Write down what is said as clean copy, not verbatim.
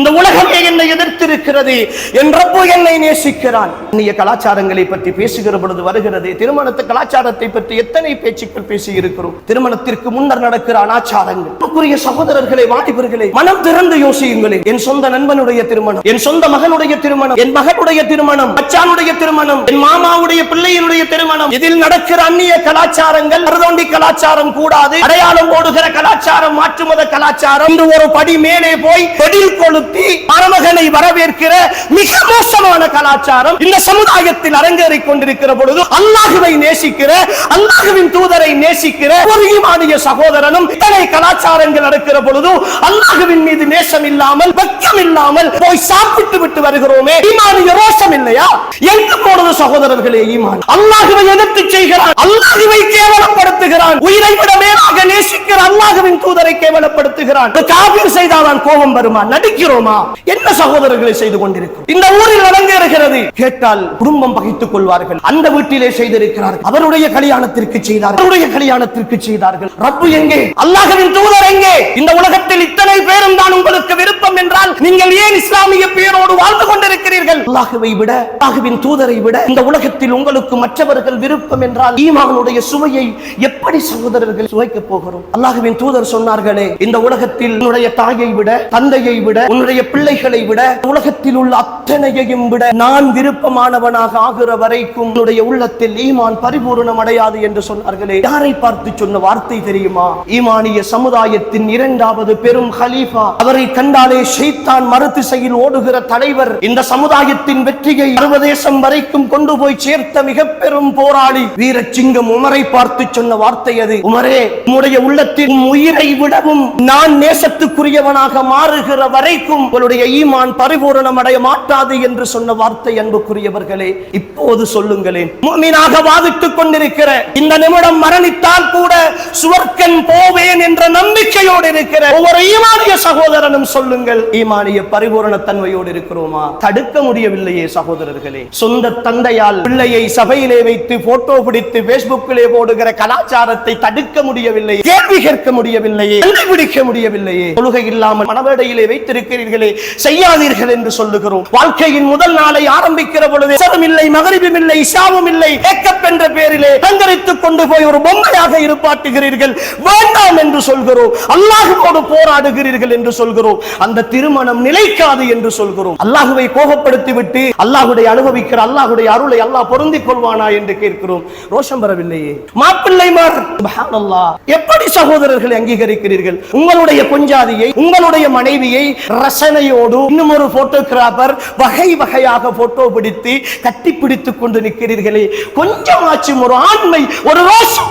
இந்த உலகமே என்னை எதிர்த்திருக்கிறது, என் ரப்பு என்னை நேசிக்கிறான். அந்நிய கலாச்சாரங்களை பற்றி பேசுகிற பொழுது வருகிறது, திருமணத்து கலாச்சாரத்தை பற்றி எத்தனை பேச்சுக்கள் பேசி இருக்கிறோம். திருமணத்திற்கு முன்னர் நடக்கிற அனாச்சாரங்கள். சகோதரர்களை, வாலிபர்களை, மனம் திறந்து யோசியுங்களே. என் சொந்த நண்பனுடைய திருமணம், என் சொந்த மகனுடைய திருமணம், என் மகனுடைய திருமணம், மச்சானுடைய திருமணம், என் மாமாவுடைய பிள்ளையினுடைய திருமணம், இதில் நடக்கிற அந்நிய கலாச்சாரங்கள், மருதோண்டி கலாச்சாரம் கூடாது, அடையாளம் போடுகிற கலாச்சாரம், மாற்று மத கலாச்சாரம், இன்று ஒரு படி மேலே போய் பெடில் கொளுத்தி மணமகனை வரவேற்கிற மிக மோசமான கலாச்சாரம் இந்த சமுதாயத்தில் அரங்கேறிக் கொண்டிருக்கிற பொழுது, அல்லாஹ்வை நேசிக்கிற, அல்லாஹ்வின் தூதரை நேசிக்கிற ஒரு ஈமானிய சகோதரனும் இத்தனை கலாச்சாரங்கள் நடக்கிற பொழுது அல்லாஹ்வின் மீது நேசம் இல்லாமல், வெட்கம் இல்லாமல் போய் சாப்பிட்டு விட்டு வருகிறோமே, ஈமானிய ரோஷம் இல்லையா? எங்கு போனது சகோதரர்களே ஈமான்? அல்லாஹ்வை எதிர்த்து செய்கிறான், அல்லாஹ்வை கேவலப்படுத்துகிறான், உயிரை விட மேலாக நேசிக்கிற அல்லாஹ்வின் தூதரை கேவலப்படுத்துகிறான். காபிர் செய்தால் கோபம் வருமா? நடிக்கிறோமா? என்ன சகோதரர்களை செய்து கொண்டிருக்கிறோம்? இந்த ஊரில் நடந்தேறுகிறது. கேட்டால் குடும்பம் பகைத்துக் கொள்வார்கள். அந்த வீட்டிலே செய்திருக்கிறார்கள், அவருடைய கல்யாணத்திற்கு செய்தார்கள், அவருடைய கல்யாணத்திற்கு செய்தார்கள். ரப்பு எங்கே? அல்லாஹ்வின் தூதர் எங்கே? இந்த உலகத்தில் இத்தனை பேரும் தான் உங்களுக்கு விருப்பம் என்றால் நீங்கள் ஏன் இஸ்லாமிய பேரோடு வாழ்ந்து கொண்டிருக்கிறீர்கள்? அல்லாஹ்வை விட, அல்லாஹ்வின் தூதரை விட இந்த உலகத்தில் உங்களுக்கு மற்றவர்கள் விருப்பம் என்றால் ஈமானுடைய சுவையை எப்படி சகோதரர்கள் சுவைக்க போகிறோம்? அல்லாஹ்வின் தூதர் சொன்னார்களே, இந்த உலகத்தில் உன்னுடைய தாயை விட, தந்தையை விட, உன்னுடைய பிள்ளைகளை விட, உலகத்தில் உள்ள அத்தனையையும் விட நான் விருப்பமானவனாக ஆகிற வரைக்கும் உன்னுடைய உள்ளத்தில் ஈமான் பரிபூரணம் அடையாது என்று சொன்னார்களே. யாரை பார்த்து சொன்ன வார்த்தை தெரியுமா? ஈமானிய சமுதாயத்தின் இரண்டாவது பெரும் ஹலீஃபா. அவரை கண்டாலே ஷைத்தான் மறுதிசையில் ஓடுகிற தலைவர். இந்த சமுதாயத்தின் வெற்றியை சர்வதேசம் வரைக்கும் கொண்டு போய் சேர்த்த மிக பெரும் போராளி வீரசிங்கம் உமரை பார்த்து சொன்ன வார்த்தை அது. உமரே, உம்முடைய உள்ளத்தின் உயிரை விடவும் நான் நேசத்துக்குரியவனாக மாறுகிற வரைக்கும் உங்களுடைய ஈமான் பரிபூரணம் அடைய மாட்டாது என்று சொன்ன வார்த்தை. அன்புக்குரியவர்களே, இப்போது சொல்லுங்களேன், முஃமினாக வாதிட்டுக் கொண்டிருக்கிற, இந்த நிமிடம் மரணித்தால் கூட சுவர்க்கம் போவேன் என்ற நம்பிக்கையோடு இருக்கிற ஒவ்வொரு ஈமானிய சகோதரனும் சொல்லுங்கள், ஈமானிய பரிபூரண தன்மையோடு இருக்கிறோமா? தடுக்க முடியவில்லையே சகோதரர்களே. சொந்த தந்தையால் பிள்ளையை சபையிலே வைத்து போட்டோ பிடித்து பேஸ்புக்கிலே போடுகிற கலாச்சாரத்தை தடுக்க முடியவில்லை, கேள்வி கேட்க முடியவில்லையே, கண்டுபிடிக்க முடியவில்லையே. தொழுகை இல்லாமல் மனவேடையிலே வைத்திருக்கிறீர்களே, செய்யாதீர்கள் என்று சொல்லுகிறோம். வாழ்க்கையின் முதல் நாளை ஆரம்பிக்கிற பொழுது சரம் இல்லை, மகரிபும் இல்லை, இஷாவும் இல்லை, ஏக்கப் என்ற பேரிலே அலங்கரித்துக் கொண்டு போய் ஒரு பொம்மையாக இருப்பாட்டுகிறீர்கள், வேண்டாம் என்று சொல்கிறோம். அல்லாஹ்வோடு போராடுகிறீர்கள் என்று சொல்கிறோம். அந்த திருமணம் நிலைக்காது என்று சொல்கிறோம். அல்லாஹ்வை கோபப்படுத்தி விட்டு அல்லாஹ்வுடைய அனுபவிக்கிற அல்லாஹ்வுடைய அருளை அல்லாஹ் பொருந்திக் கொள்வானா என்று கேட்கிறோம். ரோஷம் வரவில்லையே. மாப்பிள்ளைமார் சுப்ஹானல்லாஹ், எப்படி சகோதரர்களை அங்கீகரிக்கிறீர்கள்? உங்களுடைய பொஞ்சாதியை, உங்களுடைய மனைவியை ரசனையோடு இன்னும் ஒரு போட்டோகிராபர் வகை வகையாக போட்டோ பிடித்து கட்டி பிடித்துக் கொண்டு நிற்கிறீர்களே, கொஞ்சமாச்சும் ஒரு ஆண்மை, ஒரு ரோஷம்